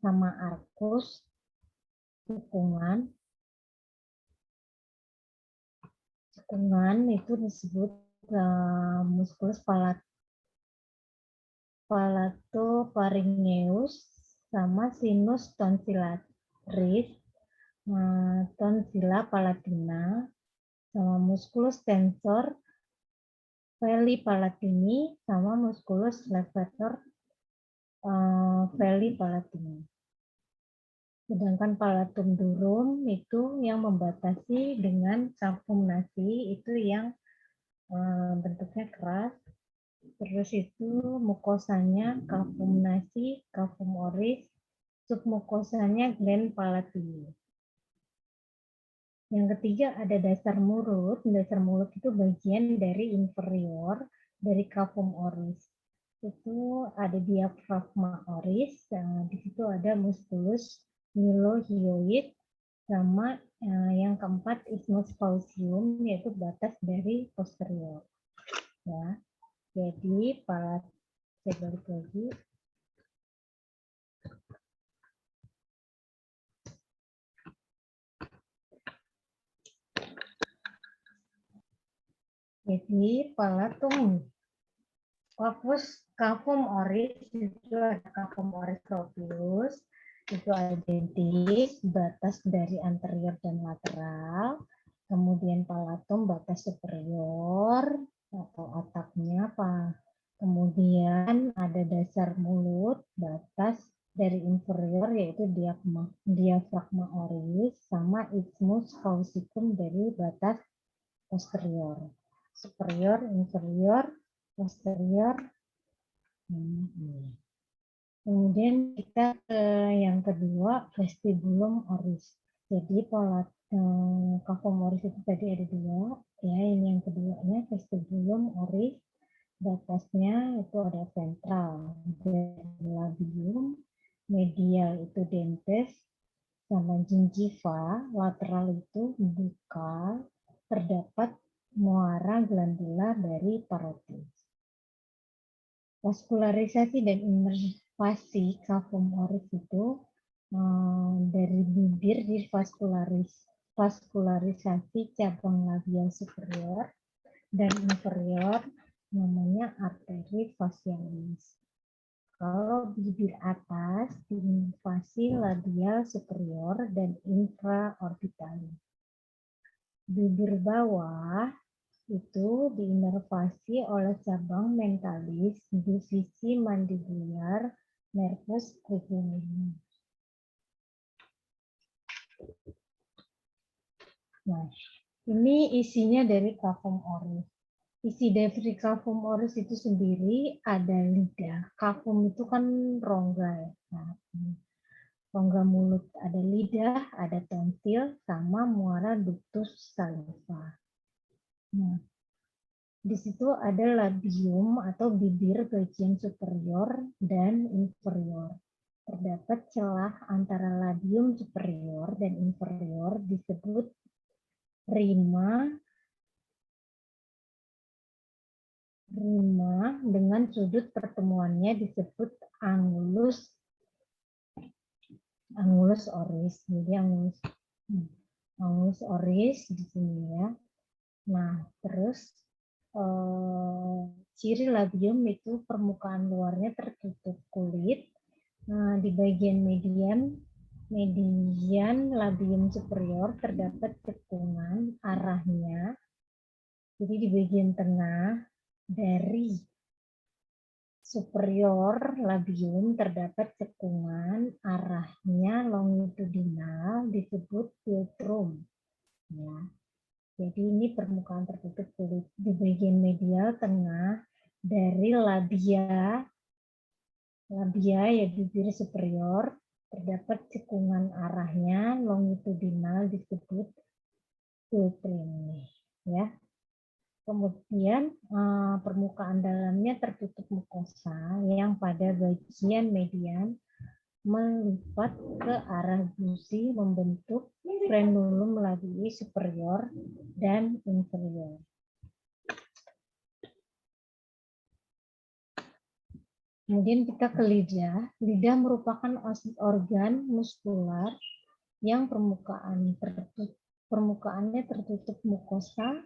sama arkus, cekungan itu disebut muskulus palatopharyngeus sama sinus tonsillaris, tonsilla palatina, sama musculus tensor veli palatini, sama musculus levator veli palatini. Sedangkan palatum durum itu yang membatasi dengan cavum nasi, itu yang bentuknya keras. Terus itu mukosanya cavum nasi, cavum oris, submukosanya gland palatini. Yang ketiga ada dasar mulut. Dasar mulut itu bagian dari inferior dari cavum oris. Itu ada diafragma oris, di situ ada musculus mylohyoid, sama yang keempat isthmus faucium, yaitu batas dari posterior. Ya, jadi saya balik lagi. Jadi palatum cavum oris itu ada cavum oris tropius, itu identik batas dari anterior dan lateral. Kemudian palatum batas superior atau atapnya apa. Kemudian ada dasar mulut batas dari inferior yaitu diafragma oris, sama isthmus faucicum dari batas posterior. Superior, inferior, posterior. Kemudian kita ke yang kedua, vestibulum oris. Jadi cavum oris itu tadi ada dua, ya. Ini yang keduanya vestibulum oris. Batasnya itu ada ventral, labium, medial itu dentes, sama gingiva, lateral itu bukal, terdapat muara glandula dari parotis. Vaskularisasi dan inervasi cavum oris itu dari bibir di vaskularisasi cabang labial superior dan inferior namanya arteri facialis. Kalau bibir atas diinvasi labial superior dan infraorbitalis. Bibir bawah itu diinervasi oleh cabang mentalis di sisi mandibular nervus trigeminus. Nah, ini isinya dari cavum oris. Isi dari cavum oris itu sendiri ada lidah. Cavum itu kan rongga ya. Nah, rongga mulut ada lidah, ada tonsil, sama muara ductus saliva. Nah, di situ ada labium atau bibir bagian superior dan inferior. Terdapat celah antara labium superior dan inferior disebut rima dengan sudut pertemuannya disebut angulus oris. Jadi angulus oris di sini ya. Nah, terus ciri labium itu permukaan luarnya tertutup kulit. Nah, di bagian median labium superior terdapat cekungan arahnya. Jadi di bagian tengah dari superior labium terdapat cekungan arahnya longitudinal disebut philtrum. Ya. Jadi ini permukaan tertutup kulit. Di bagian medial tengah dari labia ya bibir superior terdapat cekungan arahnya longitudinal disebut philtrum. Ya. Kemudian permukaan dalamnya tertutup mukosa yang pada bagian median melipat ke arah gusi membentuk frenulum labii superior dan inferior. Kemudian kita ke lidah. Lidah merupakan organ muskular yang permukaannya tertutup mukosa,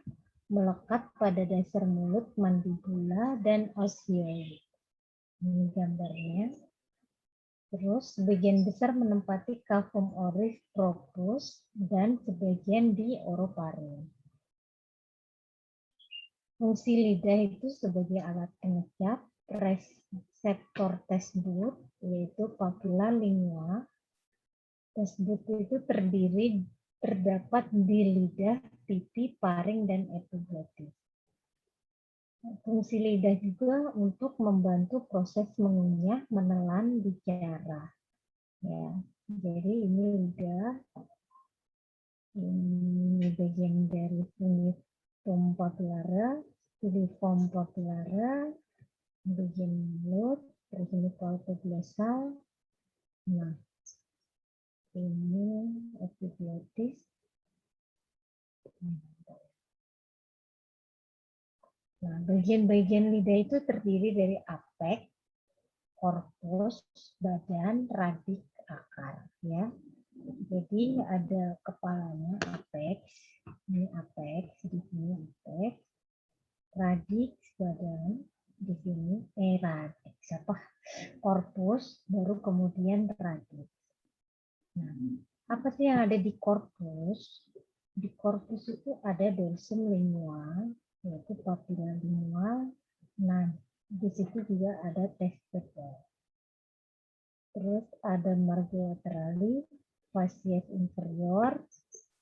melekat pada dasar mulut, mandibula, dan osseoid. Ini gambarnya. Terus sebagian besar menempati cavum oris propus dan sebagian di orofaring. Fungsi lidah itu sebagai alat pengecap, reseptor taste-bud, yaitu papilla lingua. Taste-bud itu terdapat di lidah, pipi, paring, dan epiglottis. Fungsi lidah juga untuk membantu proses mengunyah, menelan, bicara. Ya, jadi ini lidah. Ini bagian dari funiform papillara, piliform papillara, bagian mulut, terus ini palpeblasal. Nah, ini epiglottis. Nah, bagian-bagian lidah itu terdiri dari apeks, korpus, badan, radik, akar. Ya, jadi ada kepalanya apeks, ini apeks, di sini apeks, radik badan, di sini radik, korpus, baru kemudian radik. Nah, apa sih yang ada di korpus? Di korpus itu ada dorsum lingual, yaitu papilla lingual. Nah, di situ juga ada testibul. Terus ada margin lateralis, facies inferior,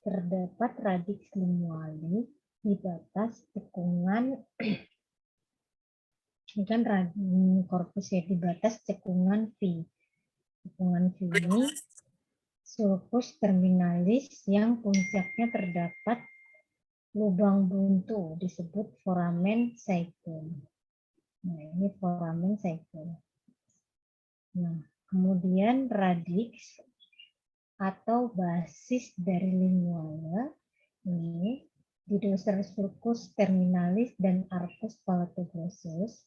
terdapat radix lingualis di batas cekungan, ini kan korpus ya, di batas cekungan V. Cekungan V ini sulcus terminalis yang puncaknya terdapat lubang buntu disebut foramen saecum. Nah, ini foramen saecum. Nah, kemudian radix atau basis dari linguala ini di dorsal sulcus terminalis dan arcus palatoglossus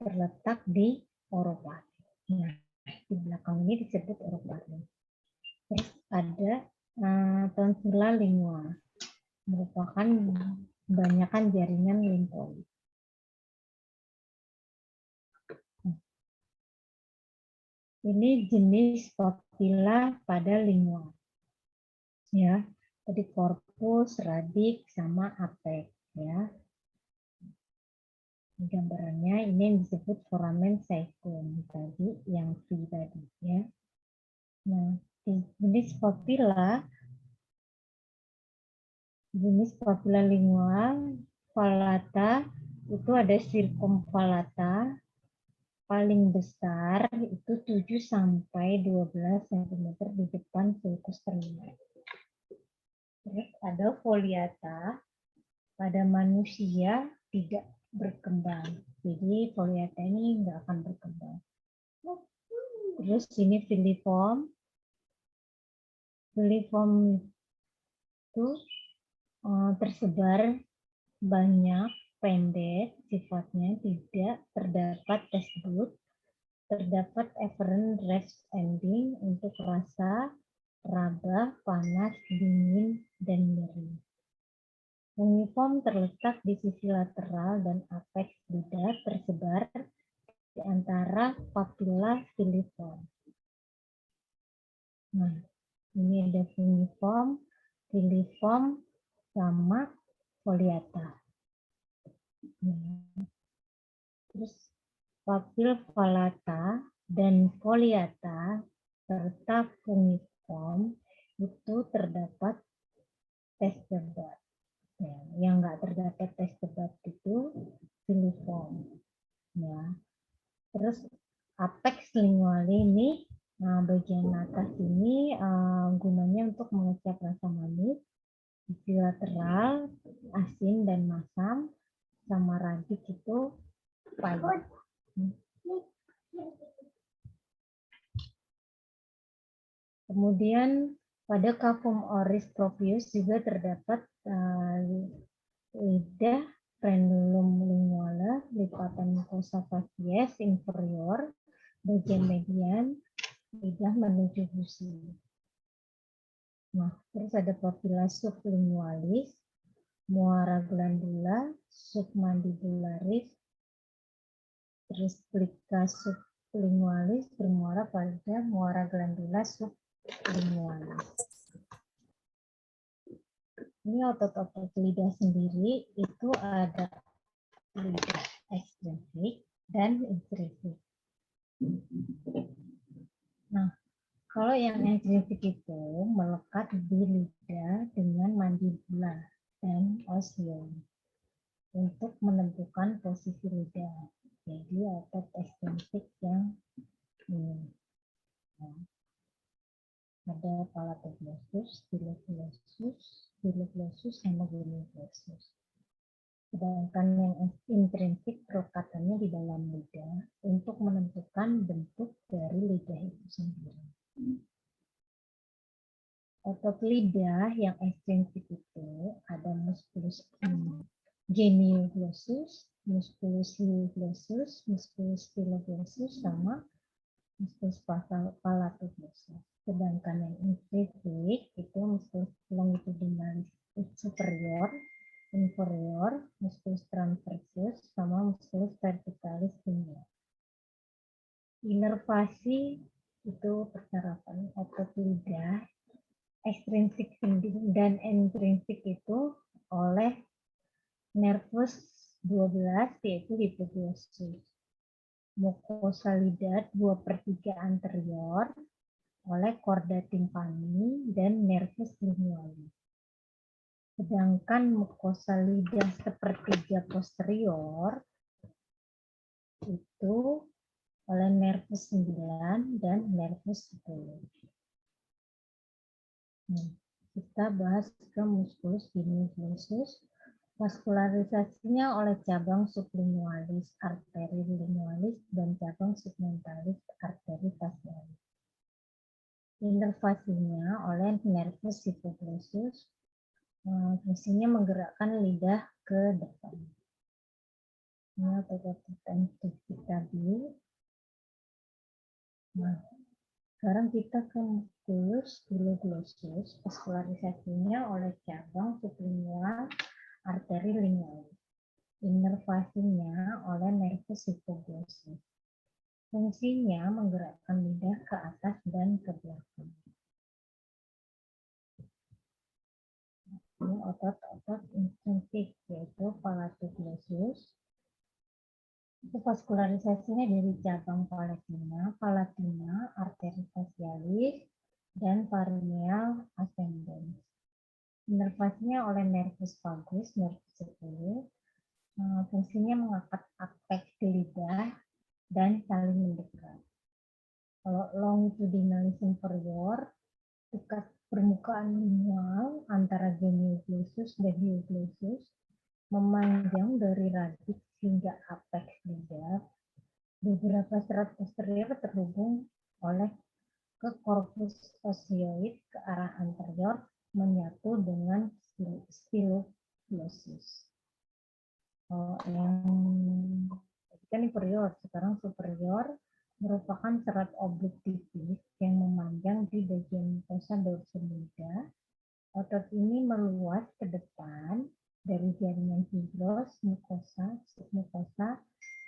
terletak di orofaring. Nah, di belakang ini disebut orofaring. Terus ada tonsilla lingual, merupakan kebanyakan jaringan limfoid. Ini jenis papilla pada lingual. Ya, tadi korpus, radik, sama apeks. Ya, gambarannya ini yang disebut foramen saecum tadi, yang V tadi. Ya. Nah, jenis papilla lingual pallata itu ada circumvallata, paling besar itu 7 sampai 12 cm di depan sulcus terminalis. Terus ada foliata, pada manusia tidak berkembang. Jadi foliata ini nggak akan berkembang. Terus ini filiform. Filiform itu tersebar banyak, pendek, sifatnya tidak terdapat taste-bud, terdapat efferent rest ending untuk rasa, raba, panas, dingin, dan nyeri. Funiform terletak di sisi lateral dan apeks lidah tersebar di antara papilla filiform. Nah, ini ada funiform, filiform, sama foliata. Terus papil pallata dan foliata serta funiform itu terdapat testibud. Ya, yang nggak terdapat testibud itu filiform. Ya. Terus apeks linguale ini, bagian atas ini gunanya untuk mengecap rasa manis, sisi lateral asin dan masam, sama radik itu pahit. Kemudian pada cavum oris proprius juga terdapat lidah, frenulum linguale, lipatan mucosa facies inferior, bagian median lidah menuju gusi. Nah, terus ada papilla sublingualis, muara glandula, submandibularis, terus plica sublingualis bermuara pada muara glandula sublingualis. Ini otot-otot lidah sendiri itu ada lidah ekstrinsik dan intrinsik. Nah, kalau yang ekstrinsik itu melekat di lidah dengan mandibula dan osion untuk menentukan posisi lidah. Jadi otot ekstrinsik yang ini. Nah, ada palatoglossus, styloglossus, sama genioglossus. Sedangkan yang intrinsik pelekatannya di dalam lidah untuk menentukan bentuk dari lidah itu sendiri. Otot lidah yang ekstrinsik itu ada musculus genioglossus, musculus hyoglossus, musculus styloglossus, sama musculus palatoglossus. Sedangkan yang intrinsik itu musculus longitudinalis superior, inferior, musculus transversus, sama musculus verticalis linear. Inervasi itu persyaratan otot lidah ekstrinsik dan intrinsik itu oleh nervus 12 yaitu hipoglossus. Mukosa lidah 2/3 anterior oleh chorda tympani dan nervus lingualis. Sedangkan mukosa lidah 1/3 posterior itu oleh nervus 9 dan nervus 10. Kita bahas ke musculus genioglossus. Vaskularisasinya oleh cabang sublingualis, arteri lingualis, dan cabang submentalis, arteri facialis. Inervasinya oleh nervus hipoglossus, fungsinya menggerakkan lidah ke depan. Ini otot-otot ekstrinsik tadi. Nah, sekarang kita ke musculus styloglossus. Vaskularisasinya oleh cabang sublingual, arteri lingualis. Inervasinya oleh nervus hipoglossus. Fungsinya menggerakkan lidah ke atas dan ke belakang. Ini otot-otot intrinsik yaitu palatoglossus. Itu vaskularisasinya dari cabang palatina, arteri facialis, dan perineal ascendens. Inervasinya oleh nervus vagus, nervus 10. Fungsinya mengangkat apeks lidah dan saling mendekat. Kalau longitudinalis inferior, dekat permukaan lingual antara genioglossus dan hyoglossus, memanjang dari radix hingga apeks lidah. Beberapa serat posterior terhubung oleh ke corpus osioid ke arah anterior menyatu dengan styloglossus. Yang kan inferior, sekarang superior merupakan serat oblik tipis yang memanjang di bagian mukosa dorsum lidah. Otot ini meluas ke depan dari jaringan fibros, mukosa, submukosa,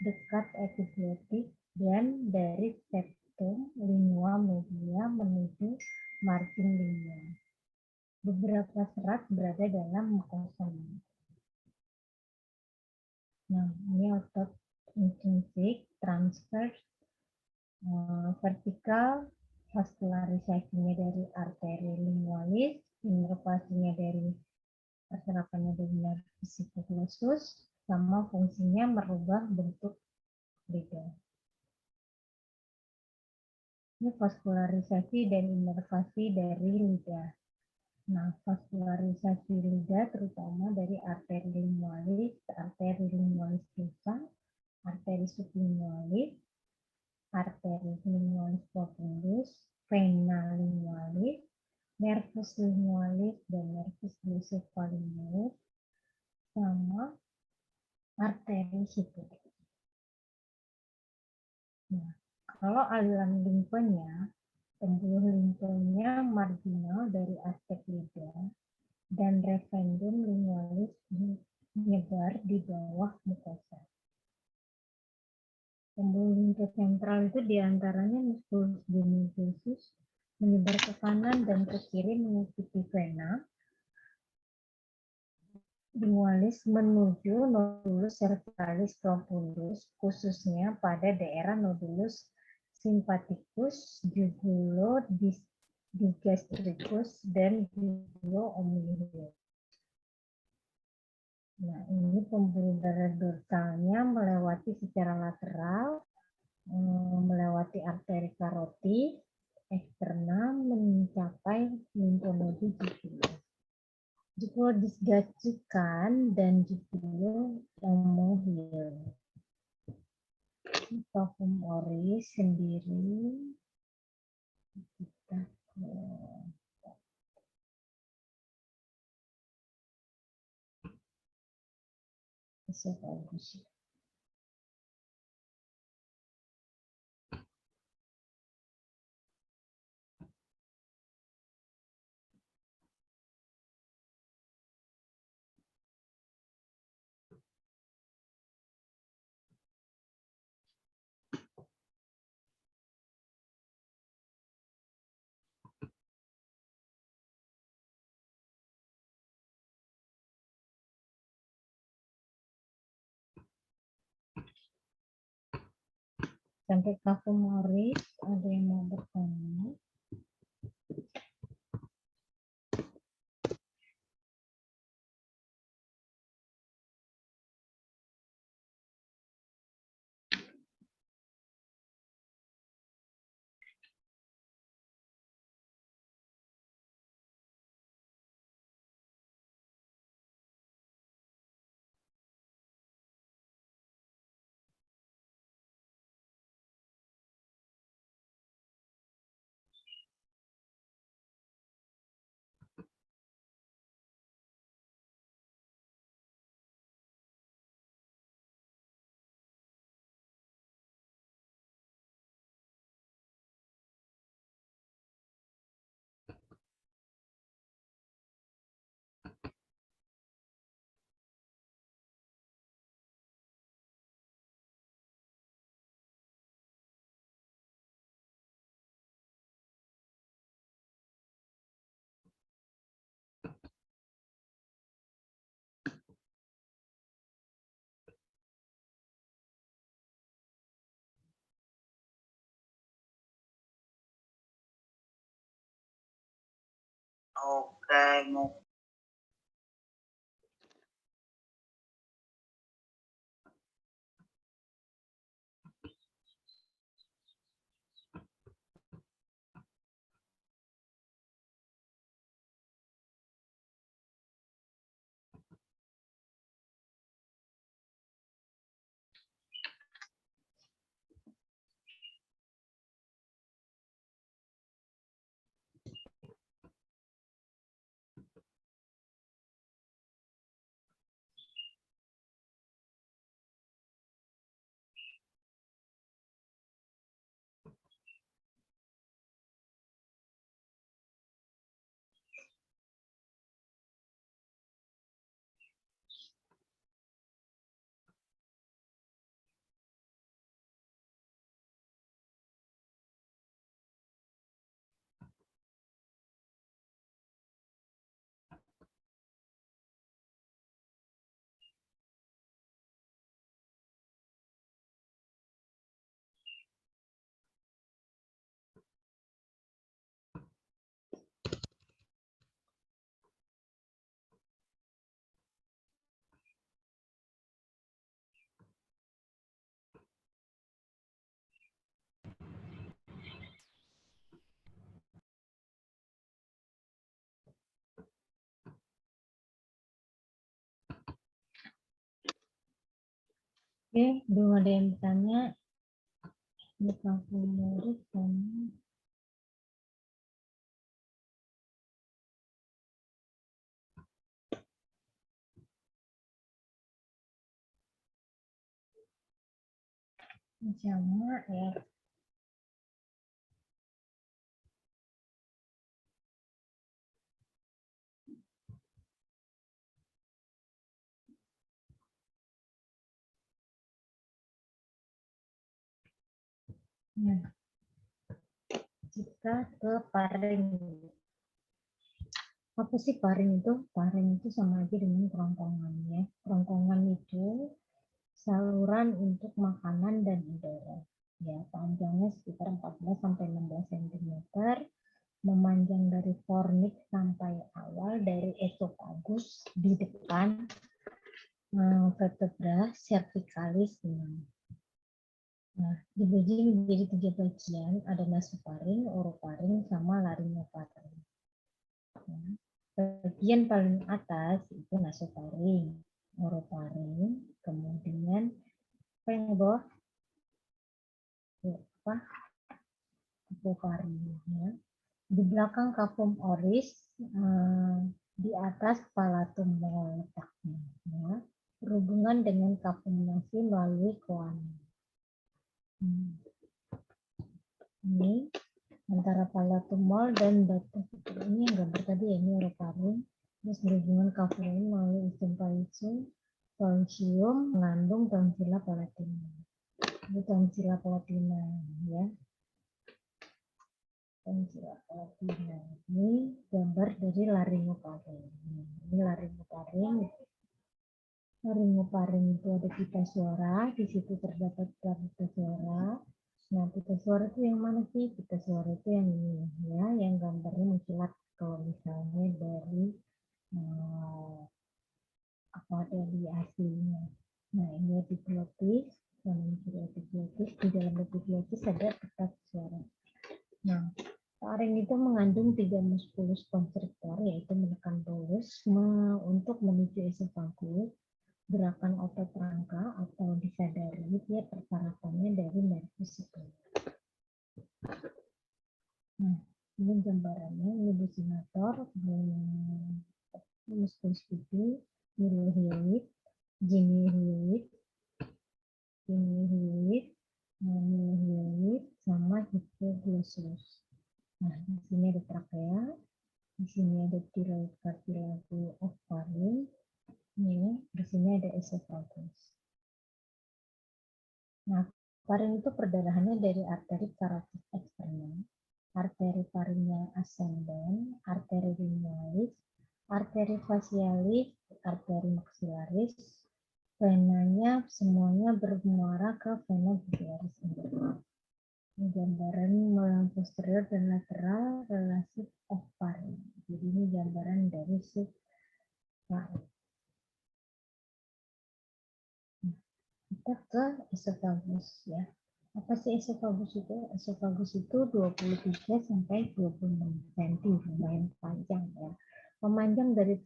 dekat epiglottis, dan dari septum lingual media menuju margin linea. Beberapa serat berada dalam mukosa. Nah, ini otot intrinsik, transverse, vertikal, vaskularisasinya dari arteri lingualis, inervasinya dari perserapannya dari nervus hipoglossus, sama fungsinya merubah bentuk lidah. Ini vaskularisasi dan inervasi dari lidah. Nah, vaskularisasi lidah terutama dari arteri lingualis, dorsal, arteri sublingualis, arteri lingualis profundus, vena lingualis, nervus lingualis, dan nervus glossopharyngeus, sama arteri hipoglossus. Nah, Kalau aliran limfenya, pembuluh limfenya marginal dari aspek lidah dan refrendum lingualis menyebar di bawah mukosa. Pembuluh limfa sentral itu diantaranya musculus venosus menyebar ke kanan dan ke kiri mengikuti vena lingualis menuju nodulus cervicalis profundus, khususnya pada daerah nodulus sympathicus, jugulo-digastricus, dan jugulo-obliquus. Nah, ini pembuluh darah dorsalnya melewati secara lateral, melewati arteri karotid, eksterna mencapai limfonodi jugulo. Jugulo disgastrikan dan jugulo omohil. Kafum oris sendiri kita esofagus. Sampai kafum oris, ada yang mau bertanya? Oke, Oke, belum ada yang bertanya. Ini kafum oris sama ya. Nah, kita ke paring. Apa sih paring itu? Paring itu sama aja dengan kerongkongan ya. Kerongkongan itu saluran untuk makanan dan udara. Ya, panjangnya sekitar 14 sampai 16 cm, memanjang dari fornix sampai awal dari esofagus di depan vertebra cervicalis. Nah, dibagi menjadi 3 bagian, ada nasofaring, orofaring, sama laringofaring. Nah, bagian paling atas itu nasofaring, orofaring, kemudian apa yang di bawah? Apa? Hipofaring. Ya. Di belakang kafum oris, di atas palatum letaknya. Ya. Berhubungan dengan kafum nasi melalui koana. Ini antara palatumol dan batas ini yang gambar tadi ya, ini orofaring, terus berhubungan kafum melalui ujung palisum, tonsium mengandung tonsilla palatina. Ini tonsilla palatina ya. Tonsilla palatina. Ini gambar dari laringofaring. Ini laringofaring. Laringofaring itu ada pita suara, di situ terdapat pita suara. Nah, pita suara itu yang mana sih? Pita suara itu yang ini ya, yang gambarnya mengkilat kalau misalnya dari apa dari aslinya. Nah, ini epiglotis, dan epiglotis, di dalam epiglotis ada pita suara. Nah, faring itu mengandung 3 muskulus konstriktor, yaitu menekan bolus untuk menuju esofagus, gerakan otot rangka atau disadari dia persyaratannya dari nervus superior. Nah, ini gambarannya, ini businator, musculus pipi, milohyoid, geniohyoid, milohyoid, sama hipoglossus. Nah, di sini ada trakea, di sini ada thyroid cartilago of faring, di sini ada esophagus. Nah, faring itu perdarahannya dari arteri carotis eksternal, arteri faringeal ascendens, arteri linealis, arteri facialis, arteri maxillaris. Venanya semuanya bermuara ke vena jugularis internal. Ini gambaran posterior dan lateral relasi of faring. Jadi ini gambaran dari sub faring. Kita ke esofagus ya. Apa sih esofagus itu? Esofagus itu 23 sampai 26 cm, lumayan panjang ya. Memanjang dari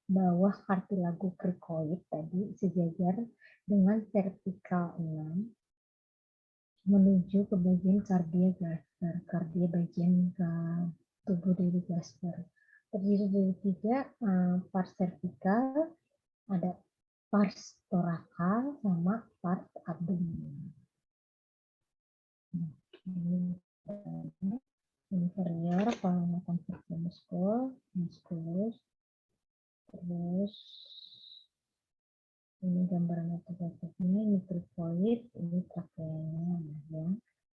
bawah kartilago krikoid tadi sejajar dengan vertikal 6 menuju ke bagian kardia gasper. Kardia bagian ke tubuh dari gasper. Terdiri dari 3 pars vertikal, ada pars torakal sama pars abdomen. Ini inferior palma constrictor musculus, terus ini gambaran otot-ototnya, ini cricoid, ini trakeanya ya,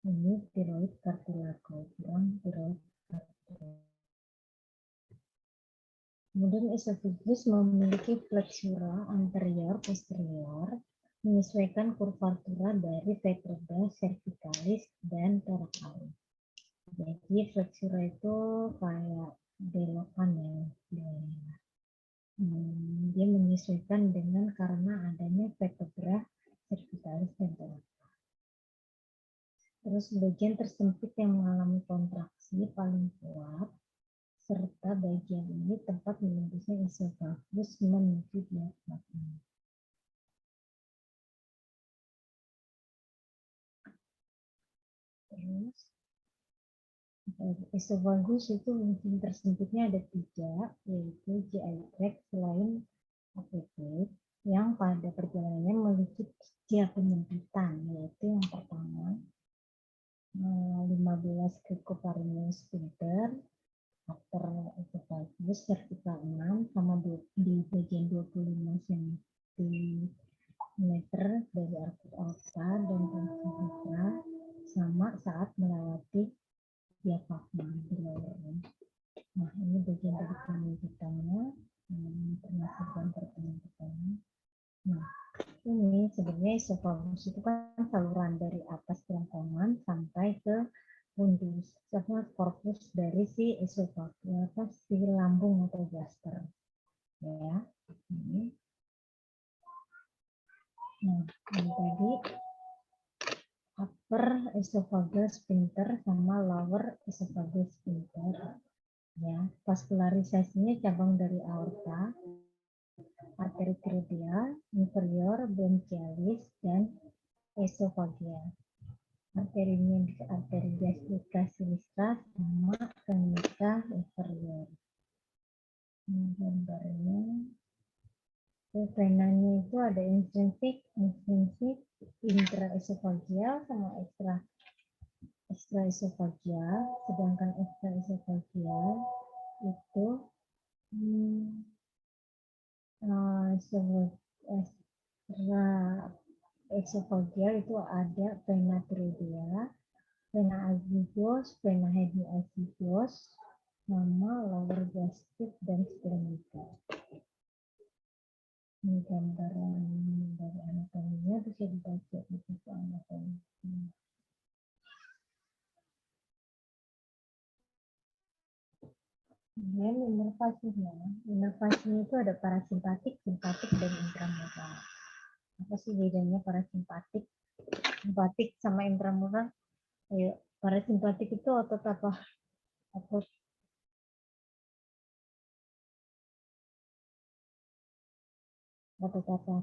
ini thyroid cartilago, thyroid cartilago. Kemudian esofagus memiliki flexura anterior posterior menyesuaikan kurvatura dari vertebra cervicalis dan thoracalis. Jadi flexura itu kayak belokan ya. Dia menyesuaikan dengan karena adanya vertebra cervicalis dan thoracalis. Terus bagian tersempit yang mengalami kontraksi paling kuat, serta bagian ini tempat menembusnya esofagus menuju diafragma. Terus esofagus itu bagian tersempitnya ada 3, yaitu GI tract selain APP, yang pada perjalanannya memiliki 3 penyempitan, yaitu yang pertama 15 cricopharyngeal sphincter, after esofagus vertikal 6 sama di bagian 25 cm dari arkus aorta dan transversa, sama saat melewati diafragma. Nah, ini bagian dari kandung pertama, termasuk pertama. Nah, ini sebenarnya esofagus itu kan saluran dari atas kerongkongan sampai ke fundus, sama korpus dari si esofagus, si lambung atau gaster. Ya, ini. Nah, ini tadi upper esophagus sphincter sama lower esophagus sphincter. Ya, vaskularisasinya cabang dari aorta, arteri tiroidea, inferior, bronchialis, dan esophageal. Arterinya bisa arteri gastrica sinistra sama venica inferior. Ini gambarnya. Venanya itu ada intrinsik, intraesophageal sama extraesophageal, sedangkan extraesophageal itu extraesophageal itu ada vena tiroidea, vena azygos, vena hemiazygos, sama lower gastric dan splenic. Ini gambaran dari anatominya bisa dibaca di buku anatomi. Kemudian inervasinya. Inervasinya itu ada parasimpatik, simpatik, dan intramural. Apa sih bedanya parasimpatik, simpatik sama intramural? Ayo, parasimpatik itu otot apa? Otot apa?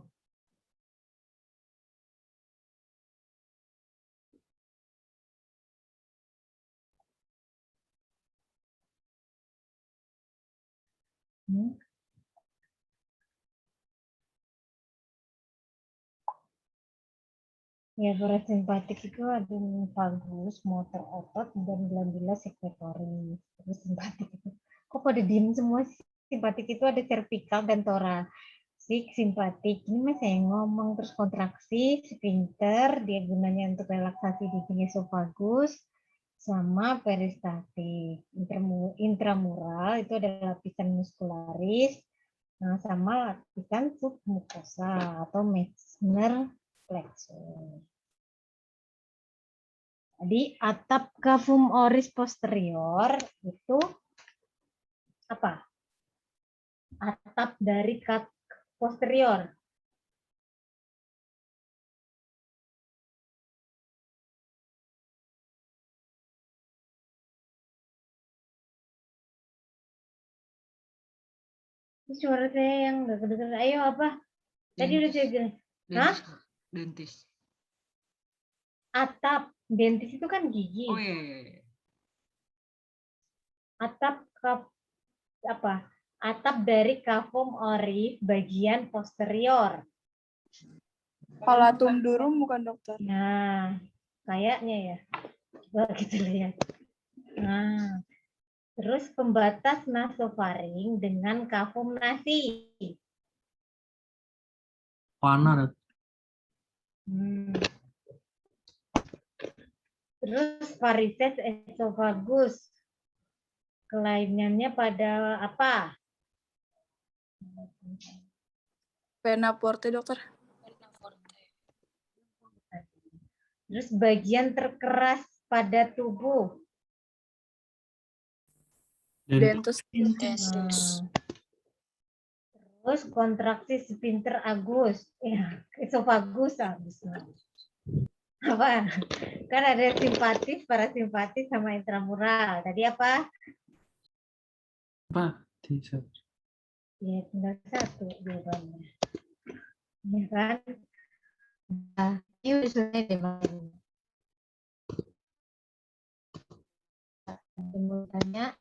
Ya, parasimpatik itu ada vagus, motor otot, dan glandula sekretoris. Terus simpatik itu, kok pada diem semua sih? Simpatik itu ada cervikal dan torasik simpatik. Ini masih yang ngomong. Terus kontraksi, sphincter, dia gunanya untuk relaksasi dinding esofagus, sama peristatik. Intramural itu ada lapisan muskularis, nah, sama lapisan submukosa atau Meissner plexus. Jadi atap cavum oris posterior itu apa? Atap dari posterior. Ini suara saya yang nggak kedengeran. Ayo apa? Tadi udah saya bilang. Hah? Dentis. Atap. Dentis itu kan gigi. Oh iya. Atap apa? Atap dari cavum oris bagian posterior. Palatum durum bukan dokter? Nah, kayaknya ya. Coba kita lihat. Nah, terus pembatas nasofaring dengan cavum nasi. Pana. Terus varises esophagus. Kelainannya pada apa? Vena porte, dokter. Terus bagian terkeras pada tubuh. Dentus. Terus kontraksi sphincter agus. Ya, esofagus. Apa? Kan ada simpatis, parasimpatis, sama intramural. Tadi apa? Apa? Ya, tinggal satu jawabannya. Ya kan? Nah, ini usulnya dimana? Tanya